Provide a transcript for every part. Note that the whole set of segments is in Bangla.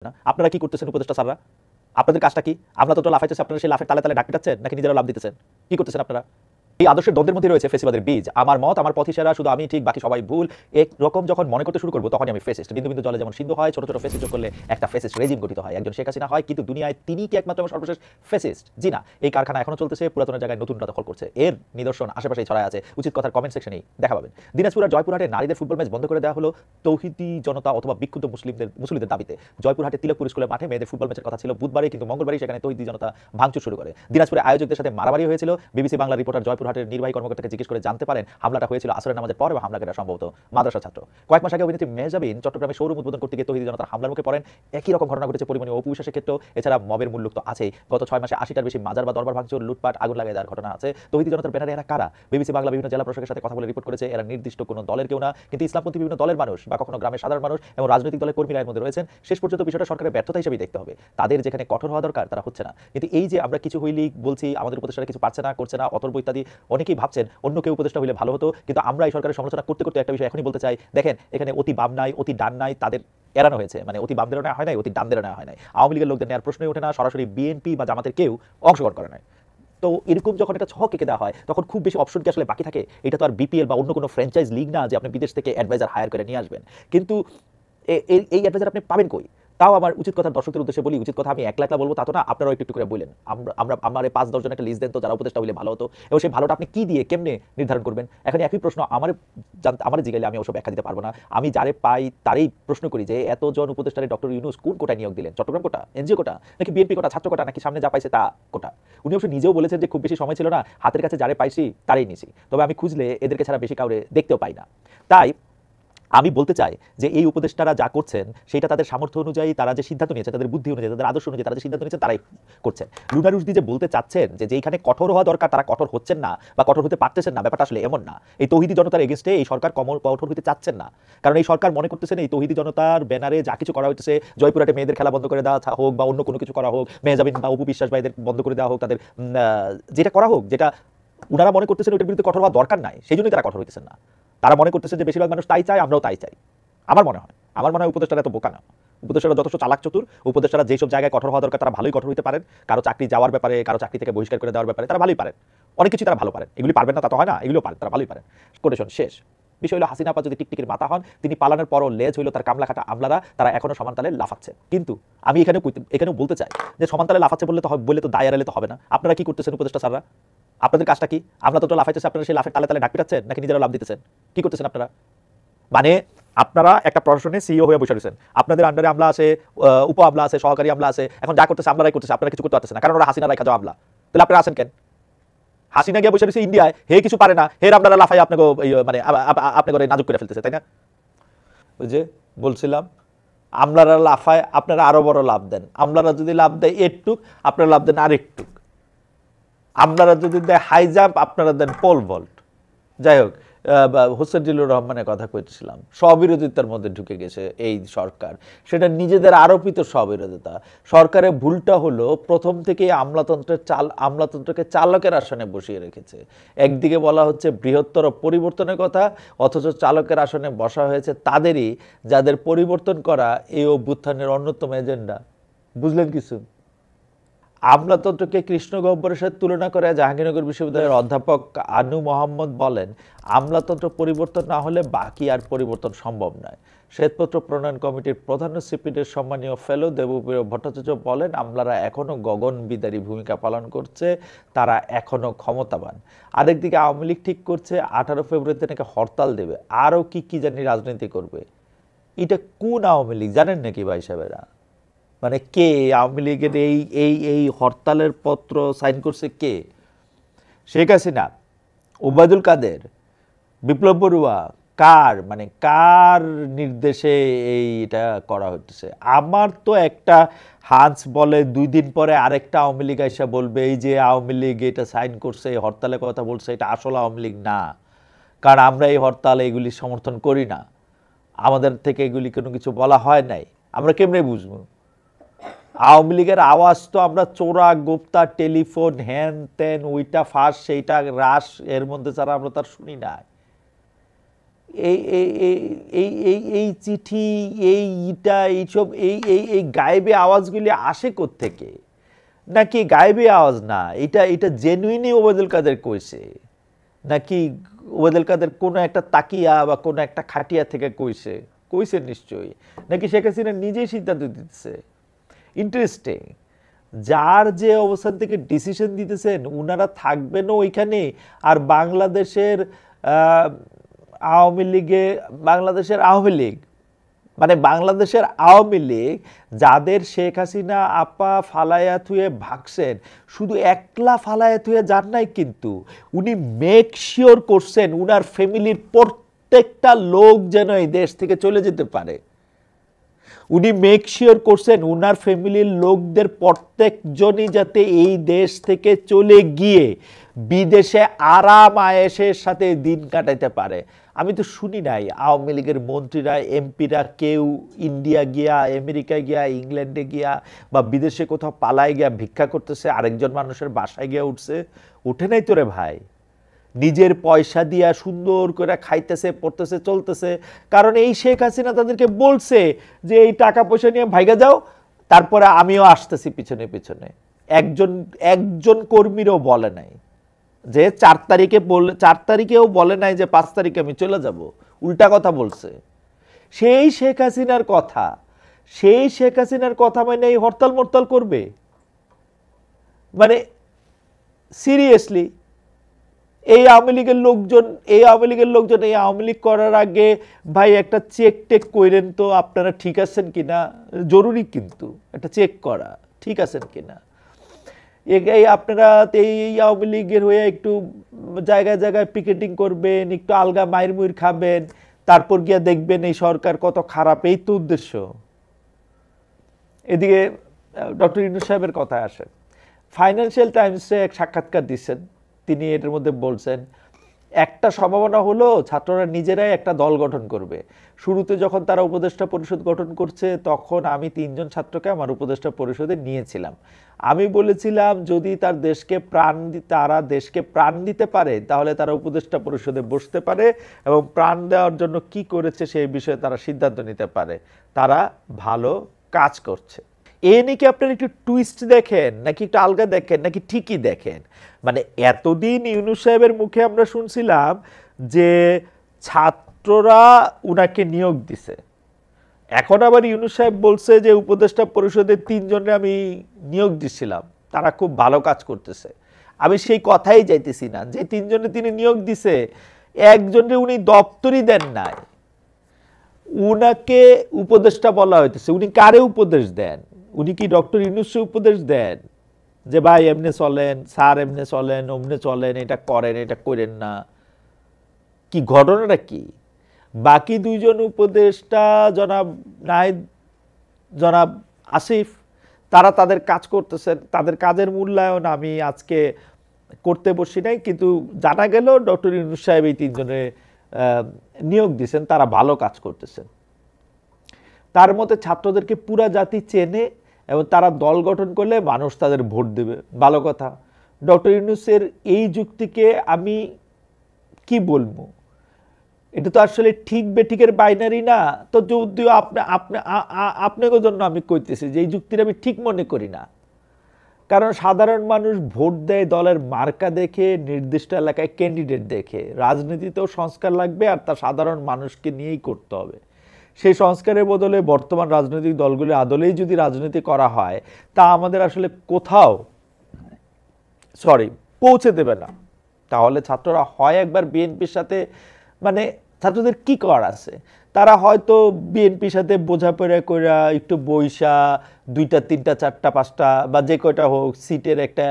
না। আপনারা কি করতেছেন উপদেষ্টা স্যাররা? আপনাদের কাজটা কি? আমরা তো লাফাইতেছি, আপনারা সেই লাফের তালে তালে ডাক পিটাচ্ছেন নাকি নিজেরা লাফ দিতেছেন? কি করতেছেন আপনারা? এই আদর্শের দ্বন্দ্বের মধ্যে রয়েছে ফেসিবাদের বীজ। আমার মত, আমার পথই সেরা, শুধু আমি ঠিক, বাকি সবাই ভুল। এরকম যখন মনে করতে শুরু করব তখনই আমি ফেসিস্ট। বিন্দু বিন্দু জলে যেমন সিন্ধু হয়, ছোট ছোট ফেসিস্ট যোগ করলে একটা ফেসিস্ট রেজিম গঠিত হয়। একজন শেখ হাসিনা হয়, কিন্তু দুনিয়ায় তিনি কি একমাত্র এবং সর্বশেষ ফেসিস্ট? জি না। এই কারখানা এখনো চলতেছে, পুরাতনের জায়গায় নতুনরা দখল করছে। এর নিদর্শন আশেপাশেই ছড়ায় আছে। উচিত কথার কমেন্ট সেকশনেই দেখা পাবেন। দিনাজপুর আর জয়পুরহাটে নারীদের ফুটবল ম্যাচ বন্ধ করে দেওয়া হলো তৌহিদি জনতা অথবা বিক্ষুব্ধ মুসলিমদের দাবিতে। জয়পুরহাটে তিলকপুর স্কুলের মাঠে মেয়েদের ফুটবল ম্যাচের কথা ছিল বুধবারই, কিন্তু মঙ্গলবারই সেখানে তৌহিদি জনতা ভাঙচুর শুরু করে। দিনাজপুরে আয়োজকদের সাথে মারামারি হয়েছিল। বিবিসি বাংলা রিপোর্টার জয়পুরহাটের নির্বাহী কর্মকর্তাকে জিজ্ঞেস করে জানতে পারেন হামলাটা হয়েছিল আসরের নামাজের পর এবং হামলাকারীরা সম্ভবত মাদ্রাসা ছাত্র। কয়েক মাস আগে অভিনেত্রী মেহজাবিন চট্টগ্রামে শোরুম উদ্বোধন করতে গিয়ে তৌহিদি জনতার হামলার মুখে পড়েন। একই রকম ঘটনা ঘটেছে পরিমণি অপু বিশ্বাসের ক্ষেত্রেও। এছাড়া মবের মূল্য তো আছেই। গত 6 মাসে 80টার বেশি মাজার বা দরবার ভাঙচুর, লুটপাট, আগুন লাগায় দেওয়ার ঘটনা আছে। তৌহিদি জনতার ব্যানারে এরা কারা? বিবিসি বাংলা বিভিন্ন জেলা প্রশাসকের সাথে কথা বলে রিপোর্ট করেছে এরা নির্দিষ্ট কোনো দলের কেউ না, কিন্তু ইসলামপন্থী বিভিন্ন দলের মানুষ বা কখনো গ্রামের সাধারণ মানুষ এবং রাজনৈতিক দলের কর্মীরা এর মধ্যে রয়েছেন। শেষ পর্যন্ত বিষয়টা সরকারের ব্যর্থতা হিসেবেই দেখতে হবে। তাদের যেখানে কঠোর হওয়া দরকার তারা হচ্ছে না। কিন্তু এই যে আমরা কিছু হইলেই বলছি আমাদের উপদেষ্টারা কিছু পারছে না, করছে না, অথর্ব ইত্যাদি, অনেকেই ভাবছেন অন্য কেউ উপদেষ্টা হইলে ভালো হতো। কিন্তু আমরা এই সরকারের সমালোচনা করতে করতে একটা বিষয় এখনই বলতে চাই, দেখেন এখানে অতি বাম নাই, অতি ডান নাই, তাদের এড়ানো হয়েছে। মানে অতি বামদের নেওয়া হয় নাই, অতি ডানদের নেওয়া হয় নাই। আওয়ামী লীগের লোকদের নেওয়ার প্রশ্নই ওঠে না, সরাসরি বিএনপি বা জামাতের কেউ অংশগ্রহণ করে নাই। তো এরকম যখন একটা ছক এঁকে দেওয়া হয় তখন খুব বেশি অপশন কি আসলে বাকি থাকে? এটা তো আর বিপিএল বা অন্য কোনো ফ্র্যাঞ্চাইজ লিগ না যে আপনি বিদেশ থেকে অ্যাডভাইজার হায়ার করে নিয়ে আসবেন। কিন্তু এই অ্যাডভাইজার আপনি পাবেন কই? তাও আমার উচিত কথা দর্শকদের উদ্দেশ্যে বলি, উচিত কথা আমি একলা একলা বলবো তা তো না, আপনারাও একটু একটু করে বললেন। আমরা আমার এই 5-10 জন একটা লিস্ট দেন তো যারা উপদেষ্টা হইলে ভালো হতো, এবং সেই ভালোটা আপনি কি দিয়ে কেমনে নির্ধারণ করবেন? এখন একই প্রশ্ন আমার জিগাইলে আমি অবশ্য ব্যাখ্যা দিতে পারবো না। আমি যারে পাই তারই প্রশ্ন করি যে এতজন উপদেষ্টারে ডক্টর ইউনূস কোন কোটায় নিয়োগ দিলেন? চট্টগ্রাম কোটা, এনজিও কোটা, নাকি বিএনপি কোটা, ছাত্র কোটা, নাকি সামনে যা পাইছে তা কোটা? উনি অবশ্য নিজেও বলেছেন যে খুব বেশি সময় ছিল না, হাতের কাছে যারে পাইছি তারই নিছি। তবে আমি খুঁজলে এদেরকে ছাড়া বেশি কাউরে দেখতেও পাই না। তাই আমি বলতে চাই যে এই উপদেষ্টারা যা করছেন সেটা তাদের সামর্থ্য অনুযায়ী, তারা যে সিদ্ধান্ত নিয়েছে, তাদের বুদ্ধি অনুযায়ী, তাদের আদর্শ অনুযায়ী তারা যে সিদ্ধান্ত নিয়েছে তারাই করছেন। লুনা রুশদি যে বলতে চাচ্ছেন যে যেখানে কঠোর হওয়া দরকার তারা কঠোর হচ্ছেন না বা কঠোর হতে পারতেছেন না, ব্যাপারটা আসলে এমন না। এই তৌহিদি জনতার এগেইনস্টে এই সরকার কঠোর হতে চাচ্ছেন না, কারণ এই সরকার মনে করতেছেন এই তৌহিদি জনতার ব্যানারে যা কিছু করা হচ্ছে, জয়পুরহাটে মেয়েদের খেলা বন্ধ করে দেওয়া হোক বা অন্য কোনো কিছু করা হোক, মেহজাবিন বা অপু বিশ্বাস ভাইদের বন্ধ করে দেওয়া হোক, তাদের যেটা করা হোক, যেটা উনারা মনে করতেছেন ওইটার বিরুদ্ধে কঠোর হওয়া দরকার নাই, সেই জন্যই তারা কঠোর হইতেছেন না। তারা মনে করতেছেন যে বেশিরভাগ মানুষ তাই চায়, আমরাও তাই চাই। আমার মনে হয় উপদেষ্টারা এত বোকা না। উপদেষ্টারা যথেষ্ট চালাক চতুর। উপদেষ্টারা যেসব জায়গায় কঠোর হওয়া দরকার তারা ভালোই কঠোর হতে পারেন। কারো চাকরি যাওয়ার ব্যাপারে, কারো চাকরি থেকে বহিষ্কার করে দেওয়ার ব্যাপারে তারা ভালোই পারেন। অনেক কিছু তারা ভালো পারেন। এগুলি পারবেন না তা তো হয় না, এগুলো পারেন, তারা ভালোই পারেন। কোটেশন শেষ। বিষয় হলো হাসিনা আপা যদি টিকটিকির মাথা হন, তিনি পালানোর পরও লেজ হইল তার কামলা খাটা আমলারা, তারা এখনো সমান তালে লাফাচ্ছে। কিন্তু আমি এখানেও বলতে চাই যে সমান তালে লাফাচ্ছে বলে তো দায় এড়ালে তো হবে না। আপনারা কি করতেছেন উপদেষ্টা স্যাররা? আপনাদের কাজটা কি? আমরা তো লাফাইতেছি, আপনারা সেই লাফের তালে তালে ডাক পিটাচ্ছেন নাকি নিজেরা লাফ দিতেছেন? কি করতেছেন আপনারা? মানে আপনারা একটা প্রশাসনে সিইও হয়ে বসে রয়েছেন, আপনাদের আন্ডারে আমলা আছে, উপ আমলা আছে, সহকারী আমলা আছে, এখন যা করতেছে আমলারাই করতেছে, আপনারা কিছু করতে পারতেছেন না, কারণ ওরা হাসিনা রাখা যাও আমলা। তাহলে আপনারা আছেন কেন? হাসিনা গিয়ে বসে রয়েছে ইন্ডিয়ায়, হে কিছু পারে না, হের আপনারা লাফাই আপনাকে মানে আপনাকে নাজুক করে ফেলতেছে, তাই না? ওই যে বলছিলাম, আমলারা লাফায়, আপনারা আরো বড় লাভ দেন। আমলারা যদি লাভ দেয় একটুক, আপনারা লাভ দেন আরেকটুক। আমলারা যদি দেয় হাই জাম্প, আপনারা দেন পোল ভল্ট। যাই হোক, হোসেন জিল্লুর রহমানের কথা কইতেছিলাম, স্ববিরোধিতার মধ্যে ঢুকে গেছে এই সরকার, সেটা নিজেদের আরোপিত স্ববিরোধিতা। সরকারের ভুলটা হলো প্রথম থেকে আমলাতন্ত্রকে চালকের আসনে বসিয়ে রেখেছে। একদিকে বলা হচ্ছে বৃহত্তর পরিবর্তনের কথা, অথচ চালকের আসনে বসা হয়েছে তাদেরই যাদের পরিবর্তন করা এই অভ্যুত্থানের অন্যতম এজেন্ডা। বুঝলেন কিছু? আমলাতন্ত্রকে কৃষ্ণ গহ্বরের সাথে তুলনা করে জাহাঙ্গীরনগর বিশ্ববিদ্যালয়ের অধ্যাপক আনু মোহাম্মদ বলেন, আমলাতন্ত্র পরিবর্তন না হলে বাকি আর পরিবর্তন সম্ভব নয়। শ্বেতপত্র প্রণয়ন কমিটির প্রধান সিপিডির সম্মানীয় ফেলো দেবপ্রিয় ভট্টাচার্য বলেন, আমলারা এখনো গগনবিদারী ভূমিকা পালন করছে, তারা এখনো ক্ষমতাবান। আরেকদিকে আওয়ামী লীগ ঠিক করছে 18 ফেব্রুয়ারিতে নাকি হরতাল দেবে, আরও কি জানি রাজনীতি করবে। এটা কোন আওয়ামী লীগ জানেন নাকি ভাই সাহেবেরা? মানে কে আওয়ামী লীগের এই হরতালের পত্র সাইন করছে? কে? শেখ হাসিনা, ওবায়দুল কাদের, বিপ্লব বড়ুয়া? কার নির্দেশে এইটা করা হচ্ছে? আমার তো একটা হান্স বলে 2 দিন পরে আরেকটা আওয়ামী লীগ এসে বলবে এই যে আওয়ামী লীগ এটা সাইন করছে, হরতালের কথা বলছে, এটা আসলে আওয়ামী লীগ না, কারণ আমরা এই হরতালে এগুলি সমর্থন করি না, আমাদের থেকে এগুলি কোনো কিছু বলা হয় নাই। আমরা কেমনে বুঝবো? আওয়ামী লীগের আওয়াজ তো আমরা চোরা গোপ্তা টেলিফোন হ্যান ত্যান, ওইটা ফাঁস সেইটা রাস, এর মধ্যে ছাড়া আমরা তার শুনি না। এই এই এই এই এই এই চিঠি, এইটা এইসব এই গায়েবী আওয়াজগুলি আসে কোত্থেকে? নাকি গায়েবী আওয়াজ না, এটা জেনুইনই ওবায়দুল কাদের কইছে, নাকি ওবায়দুল কাদের কোনো একটা তাকিয়া বা কোনো একটা খাটিয়া থেকে কইছে নিশ্চয়ই, নাকি শেখ হাসিনা নিজেই সিদ্ধান্ত দিতেছে? ইন্টারেস্টিং। যার যে অবস্থান থেকে ডিসিশন দিতেছেন উনারা থাকবেনও ওইখানে, আর বাংলাদেশের আওয়ামী লীগে, বাংলাদেশের আওয়ামী লীগ মানে বাংলাদেশের আওয়ামী লীগ যাদের শেখ হাসিনা আপা ফালায়া থুয়ে ভাগছেন, শুধু একলা ফালায়া থুয়ে যান নাই, কিন্তু উনি মেক শিওর করছেন উনার ফ্যামিলির প্রত্যেকটা লোক যেন এই দেশ থেকে চলে যেতে পারে। উনি মেক শিওর করছেন উনার ফ্যামিলির লোকদের প্রত্যেকজনই যাতে এই দেশ থেকে চলে গিয়ে বিদেশে আরাম আয়েশের সাথে দিন কাটাইতে পারে। আমি তো শুনি নাই আওয়ামী লীগের মন্ত্রীরা, এমপিরা কেউ ইন্ডিয়া গিয়া, আমেরিকা গিয়া, ইংল্যান্ডে গিয়া বা বিদেশে কোথাও পালায় গিয়া ভিক্ষা করতেছে, আরেকজন মানুষের বাসায় গিয়া উঠছে। উঠে নাই তো রে ভাই, নিজের পয়সা দিয়া সুন্দর করে খাইতেছে, পড়তেছে, চলতেছে। কারণ এই শেখ হাসিনা তাদেরকে বলছে যে এই টাকা পয়সা নিয়ে ভাইগা যাও, তারপরে আমিও আসতেছি পিছনে পিছনে। একজন কর্মীরও বলে নাই যে 4 তারিখে, 4 তারিখেও বলে নাই যে 5 তারিখে আমি চলে যাব। উল্টা কথা বলছে। সেই শেখ হাসিনার কথা মানে এই হরতাল মরতাল করবে? মানে সিরিয়াসলি এই আওয়ামী লীগের লোকজন এই আওয়ামী লীগ করার আগে ভাই একটা চেক টেক করেন তো আপনারা ঠিক আছেন কিনা। জরুরি কিন্তু একটা চেক করা, ঠিক আছেন কিনা। এই আপনারা এই আওয়ামী লীগের হয়ে একটু জায়গায় জায়গায় পিকেটিং করবেন, একটু আলগা মায়ের মুইর খাবেন, তারপর গিয়া দেখবেন এই সরকার কত খারাপ। এই তো উদ্দেশ্য। এদিকে ডক্টর ইউনূস সাহেবের কথায় আসে। ফাইন্যান্সিয়াল টাইমসে এক সাক্ষাৎকার দিচ্ছেন, তিনি এটার মধ্যে বলছেন একটা সম্ভাবনা হলো ছাত্ররা নিজেরাই একটা দল গঠন করবে। শুরুতে যখন তারা উপদেষ্টা পরিষদ গঠন করছে তখন আমি 3 জন ছাত্রকে আমার উপদেষ্টা পরিষদে নিয়েছিলাম। আমি বলেছিলাম যদি তারা দেশকে প্রাণ দিতে পারে তাহলে তারা উপদেষ্টা পরিষদে বসতে পারে এবং প্রাণ দেওয়ার জন্য কি করেছে সেই বিষয়ে তারা সিদ্ধান্ত নিতে পারে। তারা ভালো কাজ করছে। এ নাকি আপনার একটু টুইস্ট দেখেন, নাকি একটু আলগা দেখেন, নাকি ঠিকই দেখেন? মানে এতদিন ইউনূস সাহেবের মুখে আমরা শুনছিলাম যে ছাত্ররা উনাকে নিয়োগ দিছে, এখন আবার ইউনূস সাহেব বলছে যে উপদেষ্টা পরিষদের 3 জনে আমি নিয়োগ দিছিলাম, তারা খুব ভালো কাজ করতেছে। আমি সেই কথাই যাইতেছি না যে 3 জনে তিনি নিয়োগ দিছে, একজনে উনি দপ্তরই দেন নাই, উনাকে উপদেষ্টা বলা হইতেছে। উনি কারে উপদেশ দেন? উনি কি ডক্টর ইউনূসকে উপদেশ দেন যে ভাই এমনি চলেন, স্যার এমনি চলেন, অমনে চলেন, এটা করেন, এটা করেন না? কি ঘটনাটা কি? বাকি 2 জন উপদেষ্টা জনাব নাহিদ, জনাব আসিফ, তারা তাদের কাজ করতেছেন। তাদের কাজের মূল্যায়ন আমি আজকে করতে বসি নাই, কিন্তু জানা গেল ডক্টর ইউনূস সাহেব এই 3 জনের নিয়োগ দিয়েছেন, তারা ভালো কাজ করতেছেন। তার মতে ছাত্রদেরকে পুরা জাতি চেনে এবং তারা দল গঠন করলে মানুষ তাদের ভোট দেবে। ভালো কথা। ডক্টর ইউনূসের এই যুক্তিকে আমি কি বলবো, এটা তো আসলে ঠিক বেঠিকের বাইনারি না। তো যদিও আপনাদের জন্য আমি কইতেছি যে এই যুক্তিটা আমি ঠিক মনে করি না। কারণ সাধারণ মানুষ ভোট দেয় দলের মার্কা দেখে, নির্দিষ্ট এলাকায় ক্যান্ডিডেট দেখে। রাজনীতিতেও সংস্কার লাগবে, আর তা সাধারণ মানুষকে নিয়েই করতে হবে। সেই সংস্কারের বদলে বর্তমান রাজনৈতিক দলগুলি আদলেই যদি রাজনীতি করা হয় তা আমাদের আসলে কোথাও পৌঁছে দেবে না। তাহলে ছাত্ররা হয় একবার বিএনপির সাথে, মানে ছাত্রদের কি করার আছে, তারা হয়তো বিএনপির সাথে বোঝাপড়া কইরা একটু বইসা 2টা 3টা 4টা 5টা বা যে কয়টা হোক সিটের একটা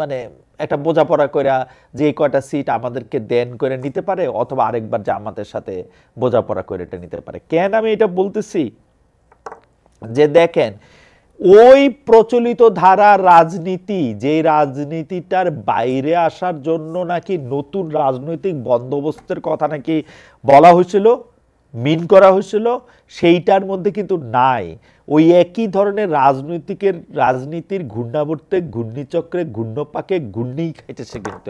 মানে একটা বোঝাপড়া কইরা যে কয়টা সিট আমাদেরকে দেন করে নিতে পারে, অথবা আরেকবার জামাতের সাথে বোঝাপড়া করে এটা নিতে পারে। কেন আমি এটা বলতেছি যে দেখেন ওই প্রচলিত ধারা রাজনীতি, যে রাজনীতিটার বাইরে আসার জন্য নাকি নতুন রাজনৈতিক বন্দোবস্তের কথা নাকি বলা হয়েছিল, মিন করা হয়েছিল সেইটার মধ্যে কিন্তু নাই। ওই একই ধরনের রাজনীতির ঘূর্ণাবর্তে ঘূর্ণিচক্রে ঘূর্ণপাকে ঘূর্ণিই খাইতেছে কিন্তু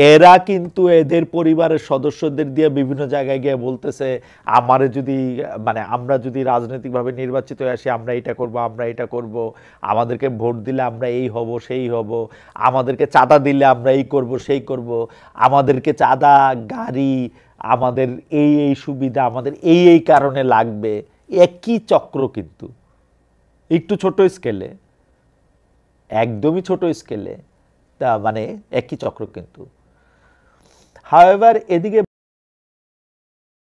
এরা কিন্তু এদের পরিবারের সদস্যদের দিয়ে বিভিন্ন জায়গায় গিয়ে বলতেছে আমারে যদি মানে আমরা যদি রাজনৈতিকভাবে নির্বাচিত হয়ে আসি আমরা এটা করব, আমরা এটা করব, আমাদেরকে ভোট দিলে আমরা এই হব সেই হব, আমাদেরকে চাঁদা দিলে আমরা এই করব সেই করব, আমাদেরকে চাঁদা গাড়ি আমাদের এই এই সুবিধা আমাদের এই এই কারণে লাগবে। একই চক্র কিন্তু একটু ছোট স্কেলে, একদমই ছোট স্কেলে, তা মানে একই চক্র কিন্তু। হাওয়েভার এদিকে